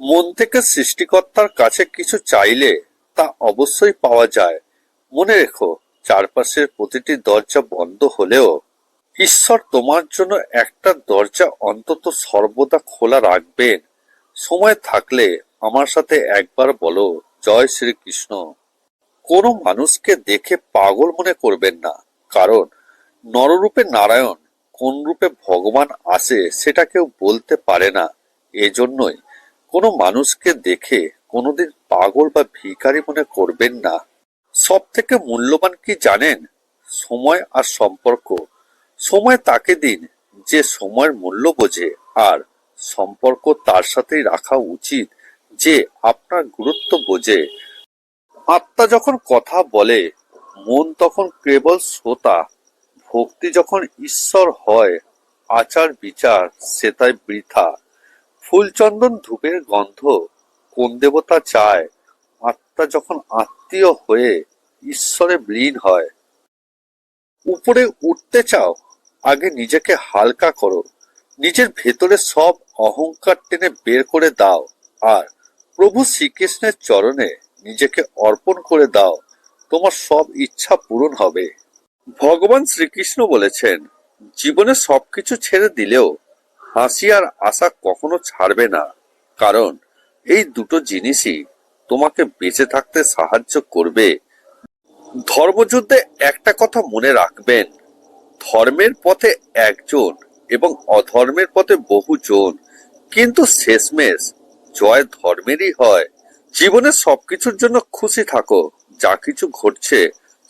মন থেকে সৃষ্টিকর্তার কাছে কিছু চাইলে তা অবশ্যই পাওয়া যায়। মনে রেখো, চারপাশের প্রতিটি দরজা বন্ধ হলেও ঈশ্বর তোমার জন্য একটা দরজা অন্তত সর্বদা খোলা রাখবেন। সময় থাকলে আমার সাথে একবার বলো, জয় শ্রীকৃষ্ণ। কোনো মানুষকে দেখে পাগল মনে করবেন না, কারণ নররূপে নারায়ণ, কোন রূপে ভগবান আসে সেটা কেউ বলতে পারে না। এজন্যই কোনো মানুষকে দেখে কোনোদিন পাগল বা ভিখারি মনে করবেন না। সব থেকে মূল্যবান কি জানেন? সময় আর সম্পর্ক। সময় তাকে দিন যে সময়ের মূল্য বোঝে, আর সম্পর্ক তার সাথেই রাখা উচিত যে আপনার গুরুত্ব বোঝে। আত্মা যখন কথা বলে, মন তখন কেবল শ্রোতা। ভক্তি যখন ঈশ্বর হয়, আচার বিচার সে তাই বৃথা। ফুলচন্দন ধূপের গন্ধ কোন দেবতা চায়? আত্মা যখন আত্মীয় হয়ে ঈশ্বরে বিলীন হয়। উপরে উঠতে চাও, আগে নিজেকে হালকা করো। নিজের ভেতরে সব অহংকার টেনে বের করে দাও, আর প্রভু শ্রীকৃষ্ণের চরণে নিজেকে অর্পণ করে দাও। তোমার সব ইচ্ছা পূরণ হবে। ভগবান শ্রীকৃষ্ণ বলেছেন, জীবনে সবকিছু ছেড়ে দিলেও হাসি আর আশা কখনো ছাড়বে না, কারণ এই দুটো জিনিসই তোমাকে বেঁচে থাকতে সাহায্য করবে। ধর্মযুদ্ধে একটা কথা মনে রাখবেন, ধর্মের পথে একজন এবং অধর্মের পথে বহুজন, কিন্তু শেষমেশ জয় ধর্মেরই হয়। জীবনে সবকিছুর জন্য খুশি থাকো। যা কিছু ঘটছে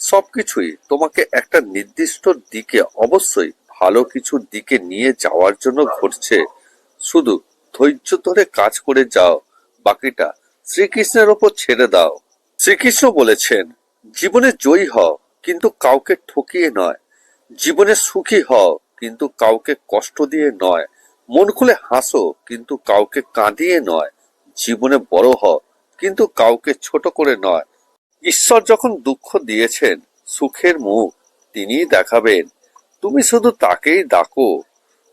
সবকিছুই তোমাকে একটা নির্দিষ্ট দিকে, অবশ্যই ভালো কিছুর দিকে নিয়ে যাওয়ার জন্য ঘটছে। শুধু ধৈর্য ধরে কাজ করে যাও, বাকিটা শ্রীকৃষ্ণের ওপর ছেড়ে দাও। শ্রীকৃষ্ণ বলেছেন, জীবনে জয়ী হও কিন্তু কাউকে ঠকিয়ে নয়। জীবনে সুখী হও কিন্তু কাউকে কষ্ট দিয়ে নয়। মন খুলে হাসো কিন্তু কাউকে কাঁদিয়ে নয়। জীবনে বড় হও কিন্তু কাউকে ছোট করে নয়। ঈশ্বর যখন দুঃখ দিয়েছেন, সুখের মুখ তিনিই দেখাবেন। তুমি শুধু তাকেই ডাকো,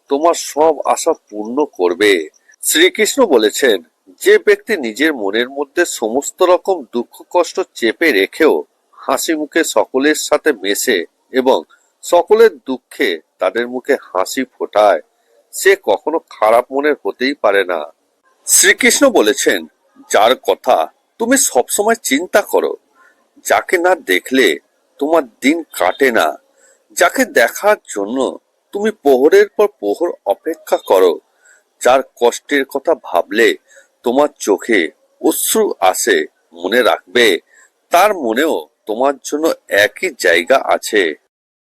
তোমার সব আশা পূর্ণ করবে। শ্রীকৃষ্ণ বলেছেন, যে ব্যক্তি নিজের মনের মধ্যে সমস্ত রকম দুঃখ কষ্ট চেপে রেখেও হাসি মুখে সকলের সাথে মেশে এবং সকলের দুঃখে তাদের মুখে হাসি ফোটায়, সে কখনো খারাপ মনের হতেই পারে না। শ্রীকৃষ্ণ বলেছেন, যার কথা তুমি সবসময় চিন্তা করো, যাকে না দেখলে তোমার দিন কাটে না, যাকে দেখার জন্য তুমি প্রহরের পর প্রহর অপেক্ষা করো, যার কষ্টের কথা ভাবলে তোমার চোখে অশ্রু আসে, মনে রাখবে তার মনেও তোমার জন্য একই জায়গা আছে।